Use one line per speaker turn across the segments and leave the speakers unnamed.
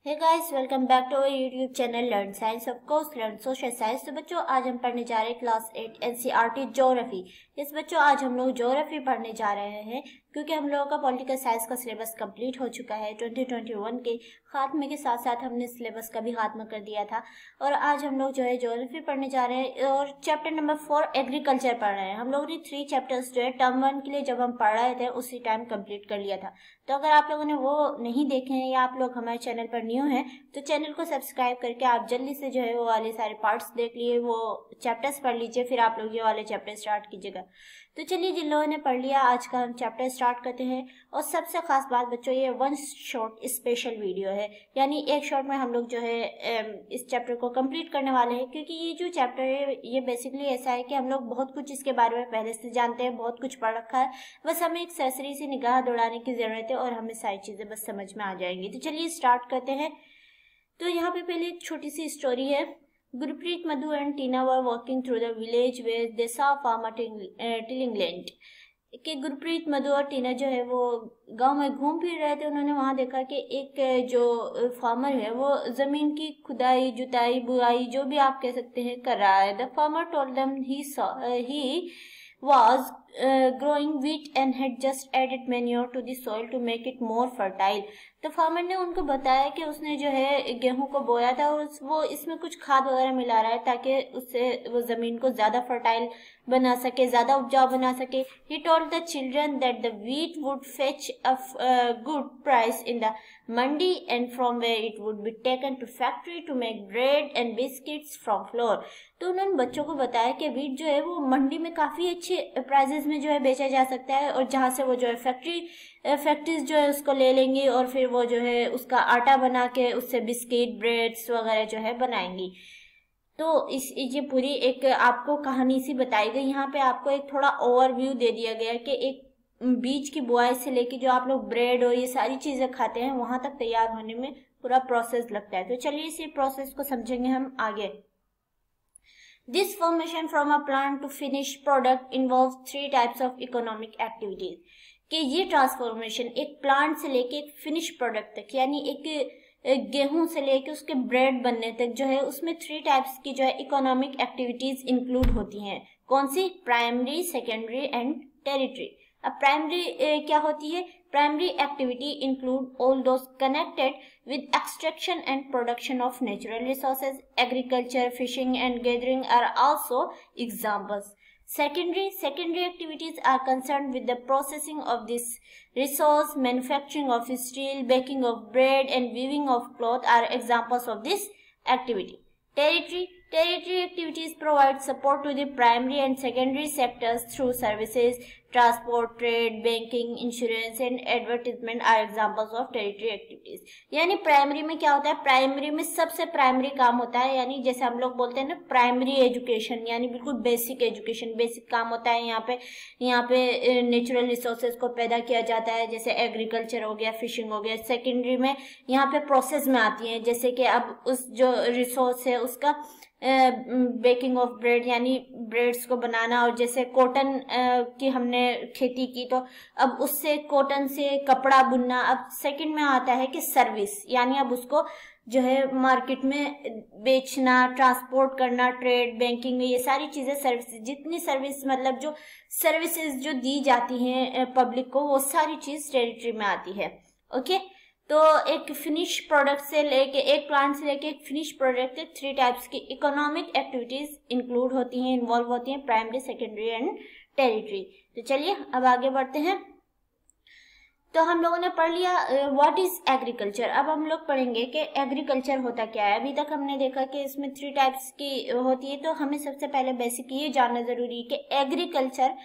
Hey guys, welcome back to our YouTube channel learn science, of course learn social science. तो बच्चों, आज हम पढ़ने जा रहे हैं क्लास 8 एनसीईआरटी ज्योग्राफी। यस बच्चों, आज हम लोग ज्योग्राफी पढ़ने जा रहे हैं क्योंकि हम लोगों का पॉलिटिकल साइंस का सिलेबस कंप्लीट हो चुका है। 2021 के खात्मे के साथ साथ हमने सिलेबस का भी खात्मा कर दिया था और आज हम लोग जो है ज्योग्राफी पढ़ने जा रहे हैं और चैप्टर नंबर 4 एग्रीकल्चर पढ़ रहे हैं। हम लोगों ने 3 चैप्टर्स जो है टर्म 1 के लिए जब हम पढ़ रहे थे उसी टाइम कंप्लीट कर लिया था। तो अगर आप लोगों ने वो नहीं देखे हैं या आप लोग हमारे चैनल पर न्यू हैं तो चैनल को सब्सक्राइब करके आप जल्दी से जो है वो वाले सारे पार्ट्स देख लिए, वो चैप्टर्स पढ़ लीजिए, फिर आप लोग ये वाले चैप्टर स्टार्ट कीजिएगा। तो चलिए, जिन लोगों ने पढ़ लिया आज का हम चैप्टर स्टार्ट करते हैं। और सबसे खास बात बच्चों, ये 1 शॉट स्पेशल वीडियो है, यानी एक शॉट में हम लोग जो है इस चैप्टर को कंप्लीट करने वाले हैं। क्योंकि ये जो चैप्टर है ये बेसिकली ऐसा है कि हम लोग बहुत कुछ इसके बारे में पहले से जानते हैं, बहुत कुछ पढ़ रखा है, बस हमें एक सरसरी सी निगाह दौड़ाने की जरूरत है और हमें सारी चीजें बस समझ में आ जाएंगी। तो चलिए स्टार्ट करते हैं। तो यहाँ पे पहले एक छोटी सी स्टोरी है। Gurpreet, Madhu and Tina were walking through the village where they saw farmer tilling land. कि गुरप्रीत, मधु और टीना जो है वो गांव में घूम फिर रहे थे। उन्होंने वहां देखा कि एक जो फार्मर है वो जमीन की खुदाई, जुताई, बुआई, जो भी आप कह सकते हैं, कर रहा है। The farmer told them he was growing wheat and had just added manure to the soil to make it more fertile। तो फार्मर ने उनको बताया कि उसने जो है गेहूं को बोया था और वो इसमें कुछ खाद वगैरह मिला रहा है ताकि उससे वो जमीन को ज्यादा फर्टाइल बना सके, ज्यादा उपजाऊ बना सके। He told the children that the wheat would fetch a good price in the mandi and from where it would be taken to factory to make bread and biscuits from flour। तो उन्होंने बच्चों को बताया कि wheat जो है वो मंडी में काफी अच्छे प्राइजेस में जो है बेचा जा सकता है और जहाँ से वो जो है फैक्ट्रीज जो है उसको ले लेंगी और फिर वो जो है उसका आटा बना के उससे बिस्किट, ब्रेड्स वगैरह जो है बनाएंगी। तो ये पूरी एक आपको कहानी सी बताई गई। यहाँ पे आपको एक थोड़ा ओवरव्यू दे दिया गया कि एक बीज की बुआई से लेके जो आप लोग ब्रेड और ये सारी चीजें खाते हैं वहां तक तैयार होने में पूरा प्रोसेस लगता है। तो चलिए इसी प्रोसेस को समझेंगे हम आगे। This formation from a plant to finished product involves 3 types of economic activities। कि ये ट्रांसफॉर्मेशन एक प्लांट से लेके एक फिनिश प्रोडक्ट तक, यानी एक गेहूं से लेके उसके ब्रेड बनने तक जो है उसमें 3 टाइप्स की जो है इकोनॉमिक एक्टिविटीज इंक्लूड होती हैं। कौन सी? Primary, secondary and territory. अब प्राइमरी क्या होती है? Primary activity include all those connected with extraction and production of natural resources. Agriculture, fishing and gathering are also examples. Secondary activities are concerned with the processing of this resource. Manufacturing of steel, baking of bread and weaving of cloth are examples of this activity. Territory activities provide support to the primary and secondary sectors through services, transport, trade, banking, insurance and advertisement are examples of territory activities। यानी primary में क्या होता है? Primary में सबसे primary काम होता है, यानी जैसे हम लोग बोलते हैं ना प्राइमरी एजुकेशन, यानी बिल्कुल बेसिक एजुकेशन, बेसिक काम होता है। यहाँ पे नेचुरल रिसोर्सेज को पैदा किया जाता है, जैसे एग्रीकल्चर हो गया, फिशिंग हो गया। सेकेंडरी में यहाँ पे प्रोसेस में आती है, जैसे कि अब उस जो रिसोर्स है उसका बेकिंग ऑफ ब्रेड, यानी ब्रेड्स को बनाना, और जैसे कॉटन की हमने खेती की तो अब उससे कॉटन से कपड़ा बुनना। अब सेकंड में आता है कि सर्विस, यानी अब उसको जो है मार्केट में बेचना, ट्रांसपोर्ट करना, ट्रेड, बैंकिंग में ये सारी चीजें सर्विस, जितनी सर्विस मतलब जो सर्विसेज जो दी जाती हैं पब्लिक को, वो सारी चीज टेरिटरी में आती है। ओके, तो एक फिनिश प्रोडक्ट से लेके, एक प्लांट से लेके एक फिनिश प्रोडक्ट तक 3 टाइप्स की इकोनॉमिक एक्टिविटीज इंक्लूड होती हैं, इन्वॉल्व होती हैं, प्राइमरी, सेकेंडरी एंड टेरिटरी। तो चलिए अब आगे बढ़ते हैं। तो हम लोगों ने पढ़ लिया व्हाट इज एग्रीकल्चर। अब हम लोग पढ़ेंगे कि एग्रीकल्चर होता क्या है। अभी तक हमने देखा कि इसमें 3 टाइप्स की होती है, तो हमें सबसे पहले बेसिक ये जानना जरूरी है कि एग्रीकल्चर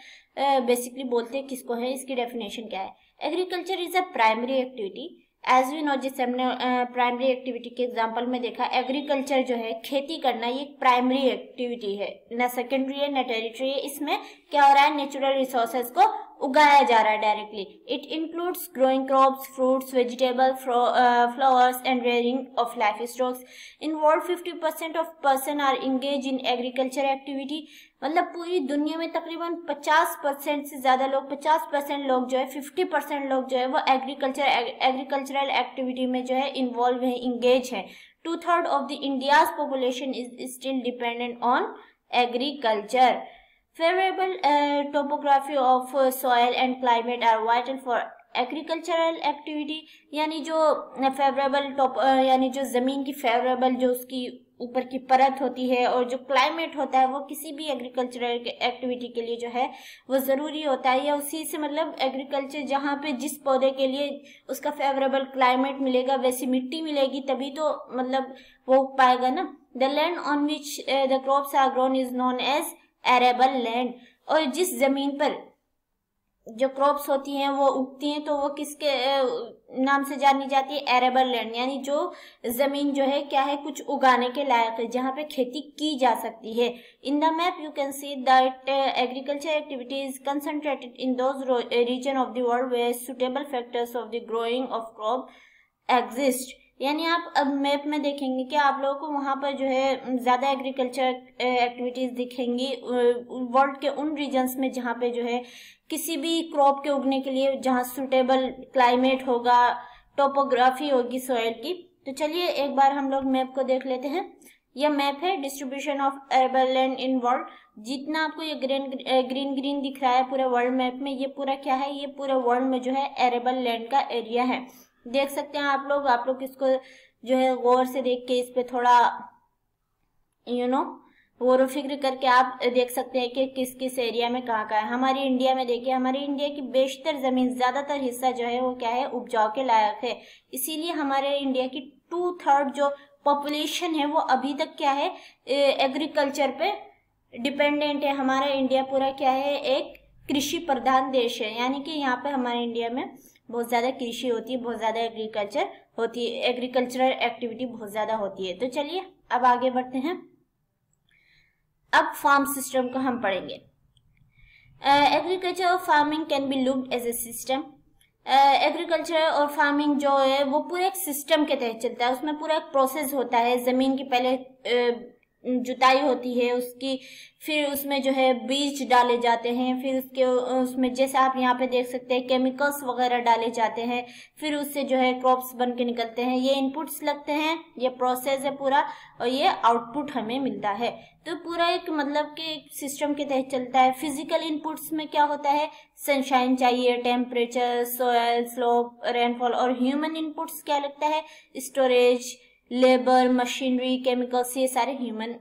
बेसिकली बोलते किसको है, इसकी डेफिनेशन क्या है। Agriculture is a primary activity as we know, जिससे हमने प्राइमरी एक्टिविटी के एग्जांपल में देखा, एग्रीकल्चर जो है खेती करना, ये एक प्राइमरी एक्टिविटी है, ना सेकेंडरी है ना टेरिटरी है। इसमें क्या हो रहा है? नेचुरल रिसोर्सेज को उगाया जा रहा है directly. It includes growing crops, fruits, vegetable, flowers and rearing of life stocks. In world 50% of person are engage in agriculture activity. मतलब पूरी दुनिया में तकरीबन 50% से ज्यादा लोग, 50% लोग जो है, 50% लोग जो है वो एग्रीकल्चरल एक्टिविटी में जो है इन्वॉल्व है, इंगेज है। 2/3 of the India's population is still dependent on agriculture. Favorable topography of soil and climate are vital for agricultural activity। यानी जो फेवरेबल यानी जो जमीन की फेवरेबल जो उसकी ऊपर की परत होती है और जो क्लाइमेट होता है वो किसी भी एग्रीकल्चरल एक्टिविटी के लिए जो है वो ज़रूरी होता है। या उसी से मतलब एग्रीकल्चर जहाँ पे जिस पौधे के लिए उसका फेवरेबल क्लाइमेट मिलेगा, वैसी मिट्टी मिलेगी, तभी तो मतलब वो उग पाएगा ना। The land on which the crops are grown is known as arable land. और जिस जमीन पर जो क्रॉप्स होती हैं वो उगती हैं तो वो किसके नाम से जानी जाती है? Arable land. यानी जो जमीन जो है क्या है, कुछ उगाने के लायक है, जहाँ पे खेती की जा सकती है। In the map you can see that agriculture activity is concentrated in those region of the world where suitable factors of the growing of crop exist. यानी आप अब मैप में देखेंगे कि आप लोगों को वहाँ पर जो है ज़्यादा एग्रीकल्चर एक्टिविटीज़ दिखेंगी वर्ल्ड के उन रीजन्स में जहाँ पे जो है किसी भी क्रॉप के उगने के लिए जहाँ सुटेबल क्लाइमेट होगा, टोपोग्राफी होगी सॉइल की। तो चलिए एक बार हम लोग मैप को देख लेते हैं। यह मैप है distribution of arable land in world. जितना आपको ये ग्रीन दिख रहा है पूरे वर्ल्ड मैप में, ये पूरा क्या है, ये पूरे वर्ल्ड में जो है एरेबल लैंड का एरिया है। देख सकते हैं आप लोग इसको जो है गौर से देख के इस पे थोड़ा गौर फिक्र करके आप देख सकते हैं कि किस किस एरिया में कहाँ है। हमारी इंडिया में देखिए, हमारी इंडिया की बेशतर जमीन, ज्यादातर हिस्सा जो है वो क्या है, उपजाऊ के लायक है। इसीलिए हमारे इंडिया की 2/3 जो पॉपुलेशन है वो अभी तक क्या है, एग्रीकल्चर पे डिपेंडेंट है। हमारा इंडिया पूरा क्या है, एक कृषि प्रधान देश है। यानी कि यहाँ पे हमारे इंडिया में बहुत ज़्यादा कृषि होती है, बहुत ज़्यादा एग्रीकल्चर होती है, एग्रीकल्चरल एक्टिविटी बहुत ज़्यादा होती है। तो चलिए अब आगे बढ़ते हैं। अब फार्म सिस्टम को हम पढ़ेंगे। एग्रीकल्चर और farming can be looked as a system. Agriculture और फार्मिंग जो है वो पूरे एक सिस्टम के तहत चलता है। उसमें पूरा एक प्रोसेस होता है। ज़मीन की पहले जुताई होती है उसकी, फिर उसमें जो है बीज डाले जाते हैं, फिर उसमें जैसे आप यहाँ पे देख सकते हैं केमिकल्स वगैरह डाले जाते हैं, फिर उससे जो है क्रॉप्स बन के निकलते हैं। ये इनपुट्स लगते हैं, ये प्रोसेस है पूरा, और ये आउटपुट हमें मिलता है। तो पूरा एक मतलब कि एक सिस्टम के तहत चलता है। फिजिकल इनपुट्स में क्या होता है, सनशाइन चाहिए, टेम्परेचर, सोयल, स्लोप, रेनफॉल। और ह्यूमन इनपुट्स क्या लगता है, स्टोरेज, लेबर, मशीनरी, केमिकल्स, ये सारे ह्यूमन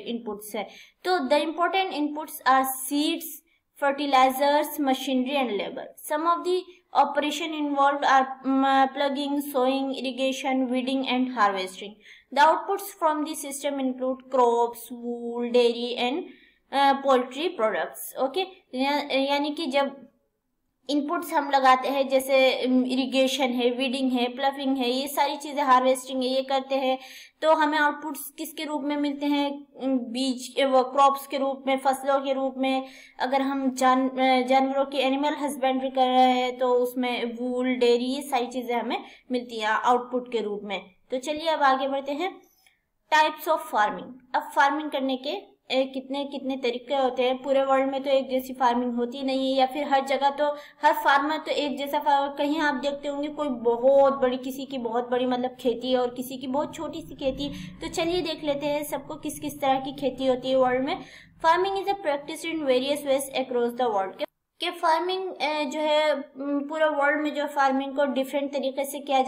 इनपुट्स है। तो the important inputs are seeds, fertilizers, machinery and labor. Some of the operation involved are plugging, sowing, irrigation, weeding and harvesting. The outputs from the system include crops, wool, dairy and poultry products. Okay, यानी कि जब inputs हम लगाते हैं, जैसे irrigation है, weeding है, ploughing है, ये सारी चीज़ें, हार्वेस्टिंग है, ये करते हैं, तो हमें आउटपुट्स किसके रूप में मिलते हैं, बीज वो क्रॉप्स के रूप में, फसलों के रूप में। अगर हम जानवरों की एनिमल हस्बेंड्री कर रहे हैं तो उसमें वूल, डेयरी, ये सारी चीज़ें हमें मिलती हैं आउटपुट के रूप में। तो चलिए अब आगे बढ़ते हैं। Types of farming. अब फार्मिंग करने के कितने कितने तरीके होते हैं। पूरे वर्ल्ड में तो एक जैसी फार्मिंग होती नहीं है, या फिर हर जगह तो हर फार्मर तो एक जैसा कहीं आप देखते होंगे कोई बहुत बड़ी, किसी की बहुत बड़ी मतलब खेती है और किसी की बहुत छोटी सी खेती। तो चलिए देख लेते हैं सबको किस किस तरह की खेती होती है वर्ल्ड में। Farming is a practice in various ways across the world. कि फार्मिंग जो है पूरे वर्ल्ड में जो फार्मिंग को डिफरेंट तरीके से किया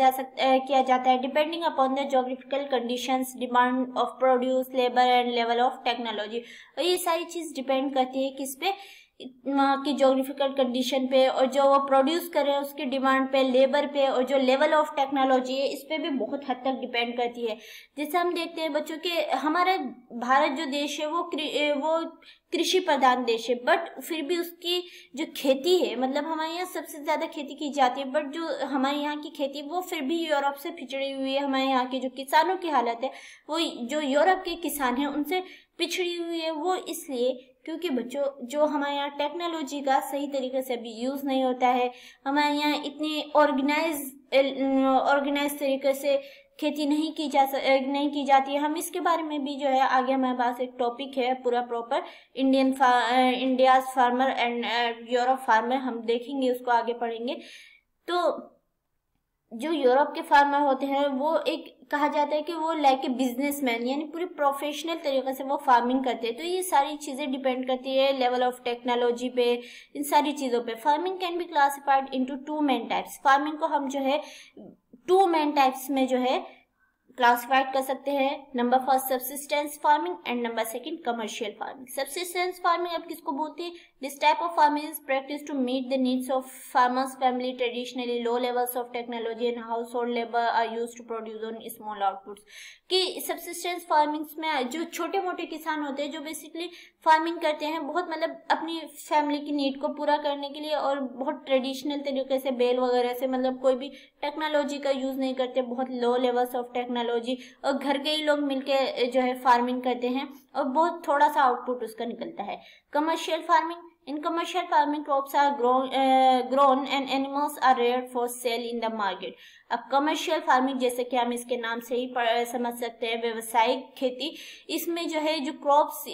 जाता है depending upon the geographical conditions, demand of produce, labour and level of technology. और ये सारी चीज डिपेंड करती है किस पे, की ज्योग्राफिकल कंडीशन पे, और जो वो प्रोड्यूस कर रहे हैं उसकी डिमांड पे, लेबर पे, और जो लेवल ऑफ टेक्नोलॉजी है इस पे भी बहुत हद तक डिपेंड करती है। जैसे हम देखते हैं बच्चों के, हमारा भारत जो देश है वो कृषि प्रधान देश है, बट फिर भी उसकी जो खेती है, मतलब हमारे यहाँ सबसे ज्यादा खेती की जाती है, बट जो हमारे यहाँ की खेती वो फिर भी यूरोप से पिछड़ी हुई है। हमारे यहाँ के जो किसानों की हालत है वो जो यूरोप के किसान हैं उनसे पिछड़ी हुई है वो इसलिए क्योंकि बच्चों जो हमारे यहाँ टेक्नोलॉजी का सही तरीके से अभी यूज नहीं होता है, हमारे यहाँ इतनी ऑर्गेनाइज तरीके से खेती नहीं की जाती है। हम इसके बारे में भी जो है आगे हमारे पास एक टॉपिक है पूरा proper India's farmer and Europe farmer, हम देखेंगे उसको आगे पढ़ेंगे। तो जो यूरोप के फार्मर होते हैं वो एक कहा जाता है कि वो लाइक ए बिजनेसमैन, यानी पूरे प्रोफेशनल तरीके से वो फार्मिंग करते हैं। तो ये सारी चीजें डिपेंड करती है लेवल ऑफ टेक्नोलॉजी पे, इन सारी चीजों पे। Farming can be classified into 2 main types. Farming को हम जो है 2 मेन टाइप्स में जो है क्लासिफाइड कर सकते हैं। Number first subsistence farming and number second commercial farming. Subsistence farming अब किसको बोलते हैं? This type of farming is practice to meet the needs of farmers family. Traditionally low levels of technology and household labour are use to produce on small outputs. कि subsistence farmings में जो छोटे मोटे किसान होते हैं जो basically farming करते हैं बहुत मतलब अपनी फैमिली की नीड को पूरा करने के लिए, और बहुत ट्रेडिशनल तरीके से बेल वगैरह से, मतलब कोई भी टेक्नोलॉजी का यूज नहीं करते, बहुत लो लेवल्स ऑफ टेक्नोलॉजी, और घर के ही लोग मिलके जो है फार्मिंग करते हैं और बहुत थोड़ा सा आउटपुट उसका निकलता है। Commercial farming, in commercial farming crops are grown and animals are reared for sale in the market। अब कमर्शियल फार्मिंग जैसे कि हम इसके नाम से ही समझ सकते हैं व्यवसायिक खेती, इसमें जो है जो क्रॉप्स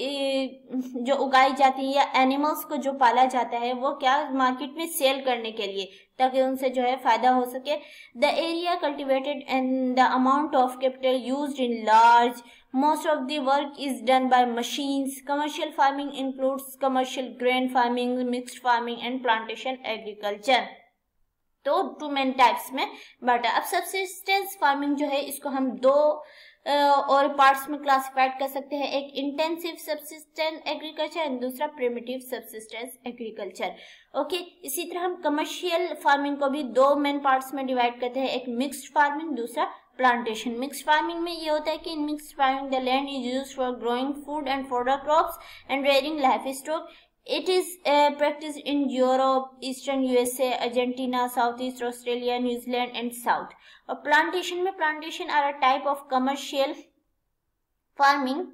जो उगाई जाती है या एनिमल्स को जो पाला जाता है वो क्या मार्केट में सेल करने के लिए, ताकि उनसे जो है फायदा हो सके। The area cultivated and the amount of capital used in large, most of the work is done by machines। Commercial farming includes commercial grain farming, mixed farming and plantation agriculture। तो 2 मेन टाइप्स में बांटा। अब subsistence farming जो है इसको हम 2 और parts में क्लासिफाइड कर सकते हैं, एक इंटेंसिव सब्सिस्टेंस एग्रीकल्चर एंड दूसरा प्रिमिटिव सब्सिस्टेंस एग्रीकल्चर। ओके, इसी तरह हम कमर्शियल फार्मिंग को भी 2 मेन पार्ट्स में डिवाइड करते हैं, एक मिक्स्ड फार्मिंग दूसरा प्लांटेशन। मिक्स्ड फार्मिंग में ये होता है कि in mixed farming the land is used for growing food and fodder crops and rearing life stock. It is practiced in Europe, Eastern USA, Argentina, Southeast Australia, New Zealand and South। और plantation में plantation are a type of commercial farming,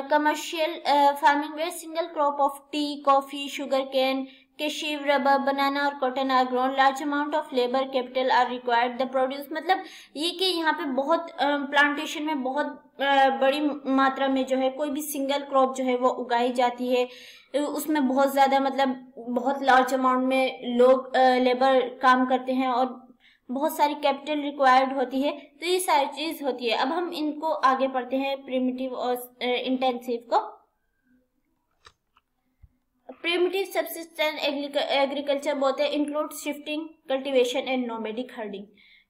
commercial farming where single crop of tea, coffee, sugar cane, cashew, rubber, banana और cotton are grown। large amount of labor capital are required। the produce मतलब ये कि यहाँ पे बहुत plantation में बहुत बड़ी मात्रा में जो है कोई भी सिंगल क्रॉप जो है वो उगाई जाती है, उसमें बहुत ज्यादा मतलब बहुत लार्ज अमाउंट में लोग लेबर काम करते हैं और बहुत सारी कैपिटल रिक्वायर्ड होती है। तो ये सारी चीज होती है। अब हम इनको आगे पढ़ते हैं प्रिमिटिव और इंटेंसिव को। प्रिमिटिव सब्सिस्टेंस एग्रीकल्चर बोलते हैं include shifting, cultivation and nomadic herding.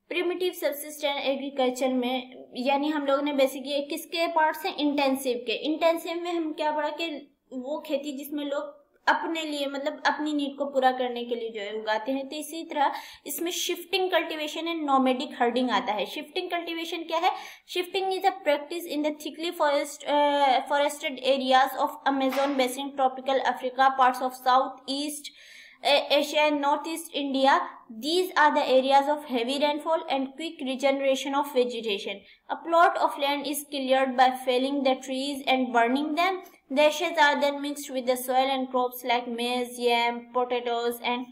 Primitive subsistence agriculture में यानी हम लोगों ने बेसिकली किसके पार्ट्स हैं? इंटेंसिव के। इंटेंसिव में हम क्या पढ़ा कि वो खेती जिसमें लोग अपने लिए मतलब अपनी नीड को पूरा करने के लिए जो है उगाते हैं। तो इसी तरह इसमें shifting cultivation and nomadic herding आता है। शिफ्टिंग कल्टीवेशन क्या है? Shifting is a practice in the thickly forested areas of Amazon basin, tropical Africa, parts of south east Asia and northeast India। These are the areas of heavy rainfall and quick regeneration of vegetation। A plot of land is cleared by felling the trees and burning them। The ashes are then mixed with the soil and crops like maize, yam, potatoes and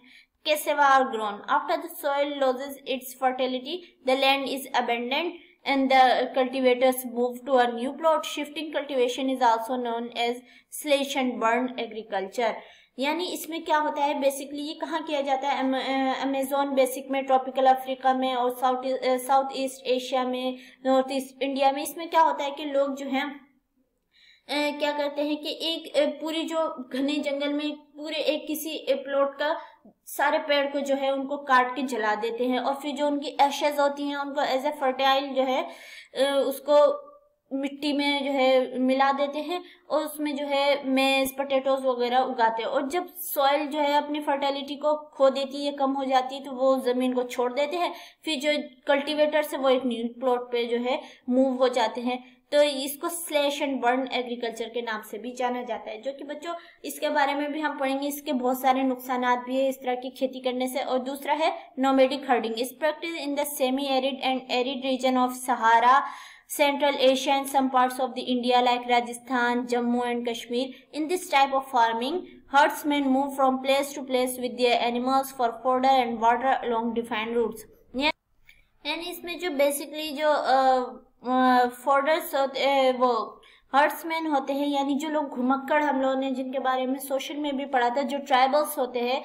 cassava are grown। After the soil loses its fertility, the land is abandoned and the cultivators move to a new plot। Shifting cultivation is also known as slash and burn agriculture। यानी इसमें क्या होता है basically ये कहाँ किया जाता है? अमेजोन बेसिक में, ट्रॉपिकल अफ्रीका में और साउथ ईस्ट एशिया में, नॉर्थ ईस्ट इंडिया में। इसमें क्या होता है कि लोग जो हैं क्या करते हैं कि एक पूरी जो घने जंगल में पूरे एक किसी प्लॉट का सारे पेड़ को जो है उनको काट के जला देते हैं और फिर जो उनकी एशेज होती हैं उनको एज ए फर्टाइल जो है उसको मिट्टी में जो है मिला देते हैं और उसमें जो है मेज पोटैटोज वगैरह उगाते हैं। और जब सॉइल जो है अपनी फर्टिलिटी को खो देती है, कम हो जाती है, तो वो जमीन को छोड़ देते हैं। फिर जो कल्टीवेटर से वो एक न्यू प्लॉट पे जो है मूव हो जाते हैं। तो इसको स्लैश एंड बर्न एग्रीकल्चर के नाम से भी जाना जाता है, जो कि बच्चों इसके बारे में भी हम पढ़ेंगे। इसके बहुत सारे नुकसान भी है इस तरह की खेती करने से। और दूसरा है नोमैडिक हर्डिंग, इस practice in the semi arid and arid region of Sahara, Central Asia and some parts of the India like Rajasthan, Jammu and Kashmir. In this type of farming, herdsmen move from place to place with their animals for fodder and water along defined routes. यानी इसमें जो basically जो fodders होते हैं वो herdsman होते हैं, यानी जो लोग घुमक्कड़, हम लोगों ने जिनके बारे में सोशल में भी पढ़ा था, जो ट्राइबल्स होते हैं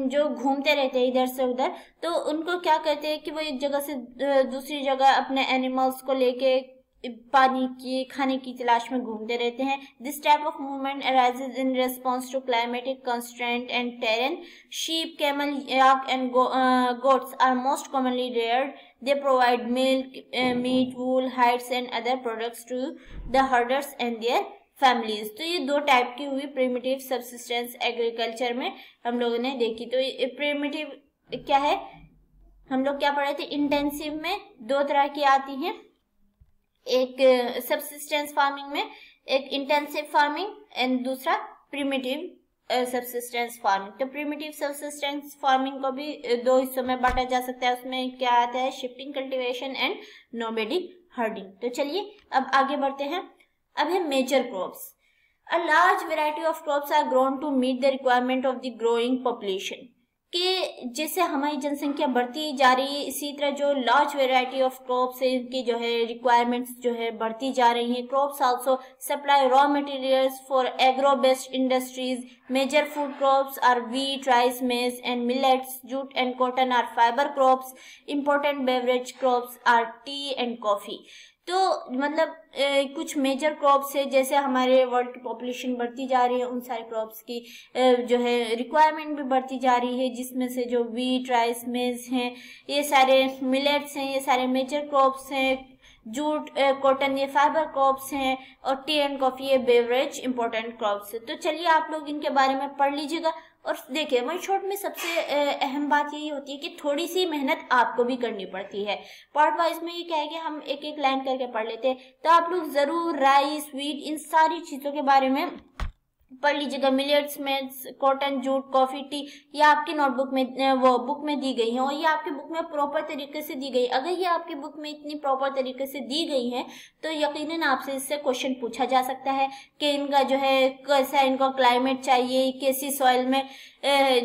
जो घूमते रहते हैं इधर से उधर, तो उनको क्या करते हैं कि वो एक जगह से दूसरी जगह अपने एनिमल्स को लेके पानी की खाने की तलाश में घूमते रहते हैं। This type of movement arises in response to climatic constraint and terrain. Sheep, camel, yak and goats are most commonly reared. They provide milk, meat, wool, hides and other products to the herders and their families. तो ये दो type की हुई primitive subsistence agriculture में हम लोगों ने देखी। तो प्रिमिटिव क्या है, हम लोग क्या पढ़े थे, इंटेंसिव में दो तरह की आती हैं, एक सबसिस्टेंस फार्मिंग में एक इंटेंसिव फार्मिंग एंड दूसरा प्रिमिटिव सबसिस्टेंस फार्मिंग। तो प्रिमिटिव सबसिस्टेंस फार्मिंग को भी दो हिस्सों में बांटा जा सकता है। उसमें क्या आता है, shifting cultivation and nomadic herding. तो चलिए अब आगे बढ़ते हैं। अब है major crops. A large variety of crops are grown to meet the requirement of the growing population. कि जैसे हमारी जनसंख्या बढ़ती जा रही है, इसी तरह जो लार्ज वेराइटी ऑफ क्रॉप्स है इनकी जो है रिक्वायरमेंट्स जो है बढ़ती जा रही हैं। Crops also supply raw materials for agro based industries. Major food crops are wheat, rice, maize and millets. Jute and cotton are fibre crops. Important beverage crops are tea and coffee. तो मतलब कुछ major crops है, जैसे हमारे world की population बढ़ती जा रही है, उन सारे क्रॉप्स की जो है रिक्वायरमेंट भी बढ़ती जा रही है, जिसमें से जो व्हीट, राइस, मेज हैं, ये सारे मिलेट्स हैं, ये सारे मेजर क्रॉप्स हैं। जूट, कॉटन ये फाइबर क्रॉप्स हैं और टी एंड कॉफी ये बेवरेज इंपॉर्टेंट क्रॉप्स है। तो चलिए आप लोग इनके बारे में पढ़ लीजिएगा। और देखिए वन शॉट में सबसे अहम बात यही होती है कि थोड़ी सी मेहनत आपको भी करनी पड़ती है। पार्ट वाइज में ये क्या है कि हम एक एक लाइन करके पढ़ लेते हैं, तो आप लोग जरूर राइस, व्हीट, इन सारी चीजों के बारे में पढ़ लीजिएगा। मिलेट्स, मेज, कॉटन, जूट, कॉफी, टी, ये आपकी नोटबुक में वो बुक में दी गई है और ये आपकी बुक में प्रॉपर तरीके से दी गई। अगर ये आपकी बुक में इतनी प्रॉपर तरीके से दी गई है तो यकीनन आपसे इससे क्वेश्चन पूछा जा सकता है कि इनका जो है कैसा इनको क्लाइमेट चाहिए, कैसी सॉइल में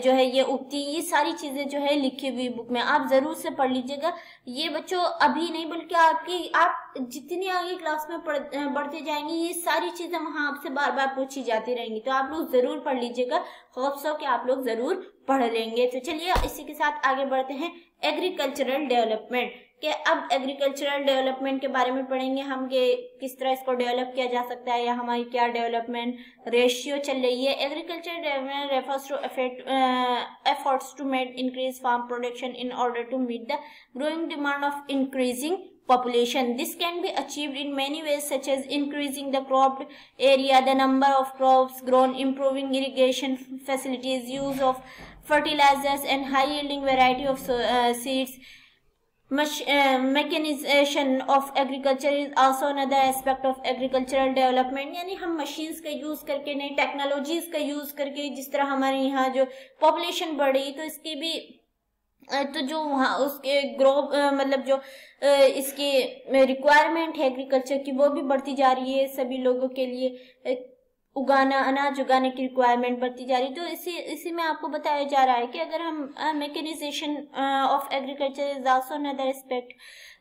जो है ये उगती, ये सारी चीजें जो है लिखी हुई बुक में आप जरूर से पढ़ लीजिएगा। ये बच्चों अभी नहीं बल्कि आप जितनी आगे क्लास में बढ़ते जाएंगे ये सारी चीजें वहां आपसे बार बार पूछी जाती रहेंगी, तो आप लोग जरूर पढ़ लीजिएगा। होप्स हो कि आप लोग जरूर पढ़ लेंगे। तो चलिए इसी के साथ आगे बढ़ते हैं एग्रीकल्चरल डेवलपमेंट के। अब एग्रीकल्चरल डेवलपमेंट के बारे में पढ़ेंगे हम कि किस तरह इसको डेवलप किया जा सकता है या हमारी क्या डेवलपमेंट रेशियो चल रही है। Agricultural development refers to efforts to make increase farm production in order to meet the growing demand of increasing population. This can be achieved in many ways such as increasing the cropped area, the number of crops grown, improving irrigation facilities, use of fertilizers and high yielding variety of seeds. Mechanization of agriculture is also another aspect of agricultural development। यानी हम machines का use करके, नई technologies का use करके, जिस तरह हमारे यहाँ जो पॉपुलेशन बढ़ रही तो इसकी भी तो जो वहाँ उसके ग्रो मतलब जो इसकी रिक्वायरमेंट है एग्रीकल्चर की वो भी बढ़ती जा रही है। सभी लोगों के लिए अनाज उगाने की रिक्वायरमेंट बढ़ती जा रही है। तो इसी में आपको बताया जा रहा है कि अगर हम mechanisation of agriculture is also another aspect.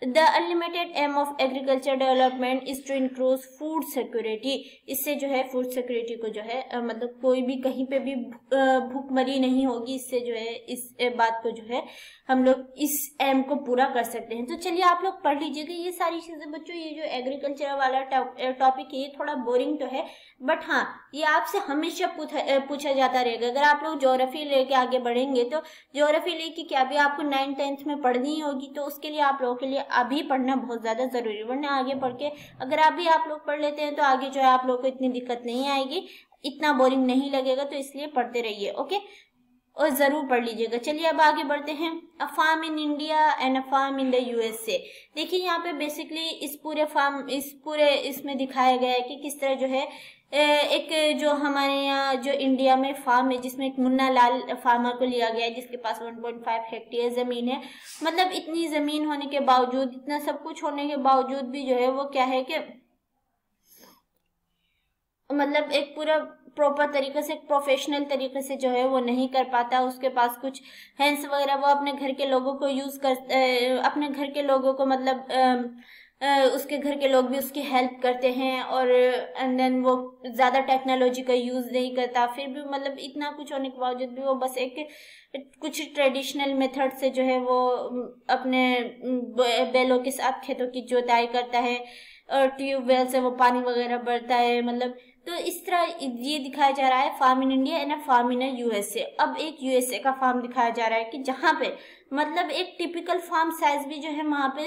The unlimited aim of agriculture development is to increase food security. इससे जो है फूड सिक्योरिटी को जो है मतलब कोई भी कहीं पे भी भूखमरी नहीं होगी। इससे जो है इस बात को जो है हम लोग इस एम को पूरा कर सकते हैं। तो चलिए आप लोग पढ़ लीजिएगा ये सारी चीजें बच्चों। ये जो एग्रीकल्चर वाला टॉपिक है ये थोड़ा बोरिंग तो है, बट हाँ ये आपसे हमेशा पूछा जाता रहेगा। अगर आप लोग ज्योग्राफी लेके आगे बढ़ेंगे तो ज्योग्राफी लेके क्या भी आपको 9th 10th में पढ़नी होगी, तो उसके लिए आप लोगों के लिए अभी पढ़ना बहुत ज़्यादा ज़रूरी है, वरना आगे पढ़ के अगर अभी आप लोग पढ़ लेते हैं तो आगे जो है आप लोग को इतनी दिक्कत नहीं आएगी, इतना बोरिंग नहीं लगेगा। तो इसलिए पढ़ते रहिए, ओके, और ज़रूर पढ़ लीजिएगा। चलिए अब आगे बढ़ते हैं। A farm in India and a farm in the USA. देखिए यहाँ पे बेसिकली इस पूरे इसमें दिखाया गया है कि किस तरह जो है एक जो हमारे यहाँ जो इंडिया में फार्म है, जिसमें एक मुन्ना लाल फार्मर को लिया गया है जिसके पास 1.5 हेक्टेयर ज़मीन है। मतलब इतनी ज़मीन होने के बावजूद, इतना सब कुछ होने के बावजूद भी जो है वो क्या है कि मतलब एक पूरा प्रॉपर तरीके से, प्रोफेशनल तरीके से जो है वो नहीं कर पाता। उसके पास कुछ हैंड्स वगैरह वो अपने घर के लोगों को अपने घर के लोगों को मतलब उसके घर के लोग भी उसकी हेल्प करते हैं, और एंड देन वो ज़्यादा टेक्नोलॉजी का यूज़ नहीं करता। फिर भी मतलब इतना कुछ होने के बावजूद भी वो बस एक कुछ ट्रेडिशनल मेथड से जो है वो अपने बैलों के साथ खेतों की जुताई करता है, और ट्यूबवेल से वो पानी वगैरह भरता है। मतलब तो इस तरह ये दिखाया जा रहा है farm in India and farm in USA. अब एक यूएसए का फार्म दिखाया जा रहा है कि जहाँ पे मतलब एक टिपिकल फार्म साइज भी जो है वहाँ पे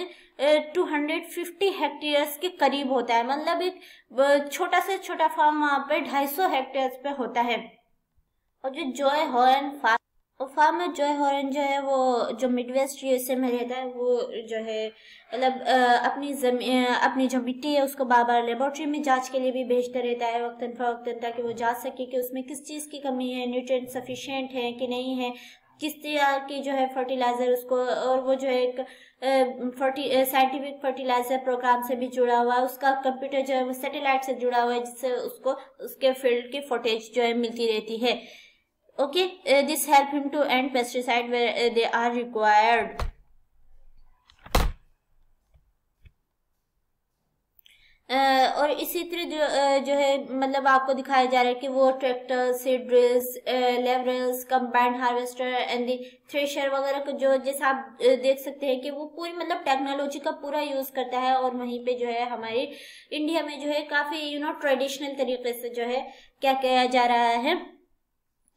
250 हेक्टेयर्स के करीब होता है। मतलब एक छोटा से छोटा फार्म वहाँ पे 250 हेक्टेयर्स पे होता है। और जो Joy horn farmer Joy horn जो है वो जो मिडवेस्ट यूएसए में रहता है, वो जो है मतलब अपनी जो मिट्टी है उसको बार बार लेबोरेटरी में जांच के लिए भी भेजता रहता है वक्तन फवक्तन, ताकि वो जांच सके कि उसमें किस चीज़ की कमी है, न्यूट्रिएंट सफिशिएंट है कि नहीं है, किस तरह की जो है फर्टिलाइजर उसको। और वो जो है एक साइंटिफिक फर्टिलाइजर प्रोग्राम से भी जुड़ा हुआ है, उसका कंप्यूटर जो है वो सैटेलाइट से जुड़ा हुआ है, जिससे उसको उसके फील्ड की फुटेज जो है मिलती रहती है। Okay, this help him to end pesticide where they are required. और इसी तरह जो है मतलब आपको दिखाया जा रहा है कि वो tractor, seed drills, levellers, combined harvester and the thresher वगैरह को जो जैसा आप देख सकते हैं कि वो पूरी मतलब टेक्नोलॉजी का पूरा यूज करता है। और वहीं पे जो है हमारे इंडिया में जो है काफी ट्रेडिशनल तरीके से जो है क्या किया जा रहा है,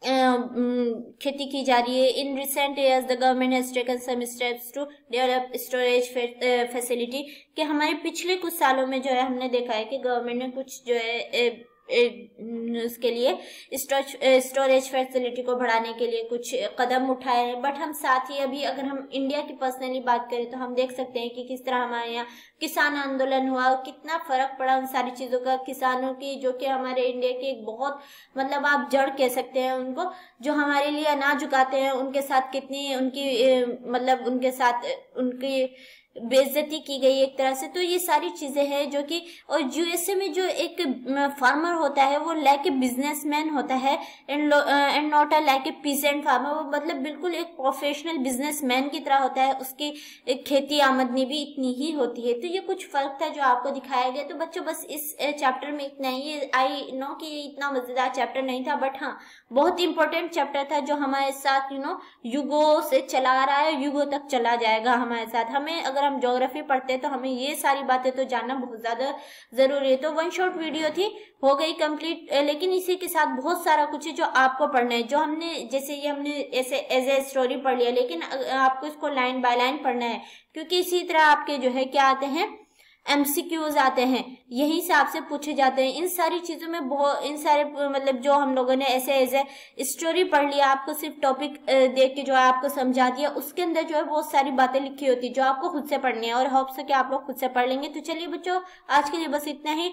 खेती की जा रही है। In recent years the government has taken some steps to develop storage facility, कि हमारे पिछले कुछ सालों में जो है हमने देखा है कि गवर्नमेंट ने कुछ जो है उसके लिए स्टोरेज फैसिलिटी को बढ़ाने के लिए कुछ कदम उठाए हैं। बट हम साथ ही अभी अगर हम इंडिया की पर्सनली बात करें तो हम देख सकते हैं कि किस तरह हमारे यहाँ किसान आंदोलन हुआ, कितना फर्क पड़ा उन सारी चीज़ों का। किसानों की जो कि हमारे इंडिया की एक बहुत मतलब आप जड़ कह सकते हैं उनको, जो हमारे लिए अनाज उगाते हैं, उनके साथ कितनी उनकी मतलब उनके साथ उनकी बेइज्जती की गई एक तरह से। तो ये सारी चीजें हैं जो कि, और यूएसए में जो एक फार्मर होता है वो लाइक ए बिजनेसमैन होता है and not a like a pheasant farmer. वो मतलब बिल्कुल एक प्रोफेशनल बिजनेसमैन की तरह होता है, उसकी खेती आमदनी भी इतनी ही होती है। तो ये कुछ फर्क था जो आपको दिखाया गया। तो बच्चों बस इस चैप्टर में इतना ही। आई नो कि ये इतना मजेदार चैप्टर नहीं था, बट हाँ बहुत इंपॉर्टेंट चैप्टर था जो हमारे साथ युगों से चला रहा है, युगों तक चला जाएगा हमारे साथ। हमें अगर हम ज्योग्राफी पढ़ते हैं तो हमें ये सारी बातें तो जानना बहुत ज्यादा जरूरी है। तो वन शॉर्ट वीडियो थी, हो गई कंप्लीट, लेकिन इसी के साथ बहुत सारा कुछ है जो आपको पढ़ना है। जो हमने जैसे ये हमने ऐसे एज ए स्टोरी पढ़ लिया, लेकिन आपको इसको लाइन बाय लाइन पढ़ना है, क्योंकि इसी तरह आपके जो है क्या आते हैं, एमसीक्यूज आते हैं, यही से आपसे पूछे जाते हैं। इन सारी चीजों में बहुत इन सारे मतलब जो हम लोगों ने ऐसे ऐसे स्टोरी पढ़ लिया, आपको सिर्फ टॉपिक देख के जो है आपको समझा दिया, उसके अंदर जो है बहुत सारी बातें लिखी होती है जो आपको खुद से पढ़नी है, और होप से कि आप लोग खुद से पढ़ लेंगे। तो चलिए बच्चों, आज के लिए बस इतना ही,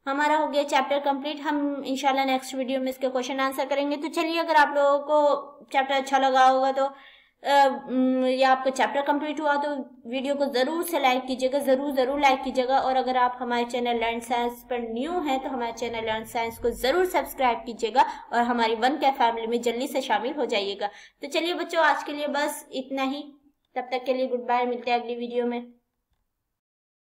हमारा हो गया चैप्टर कंप्लीट। हम इंशाल्लाह नेक्स्ट वीडियो में इसके क्वेश्चन आंसर करेंगे। तो चलिए, अगर आप लोगों को चैप्टर अच्छा लगा होगा तो या आपका चैप्टर कंप्लीट हुआ तो वीडियो को जरूर से लाइक कीजिएगा, जरूर लाइक कीजिएगा। और अगर आप हमारे चैनल लर्न साइंस पर न्यू हैं तो हमारे चैनल लर्न साइंस को जरूर सब्सक्राइब कीजिएगा और हमारी 1K फैमिली में जल्दी से शामिल हो जाइएगा। तो चलिए बच्चों, आज के लिए बस इतना ही। तब तक के लिए गुड बाय, मिलते हैं अगली वीडियो में।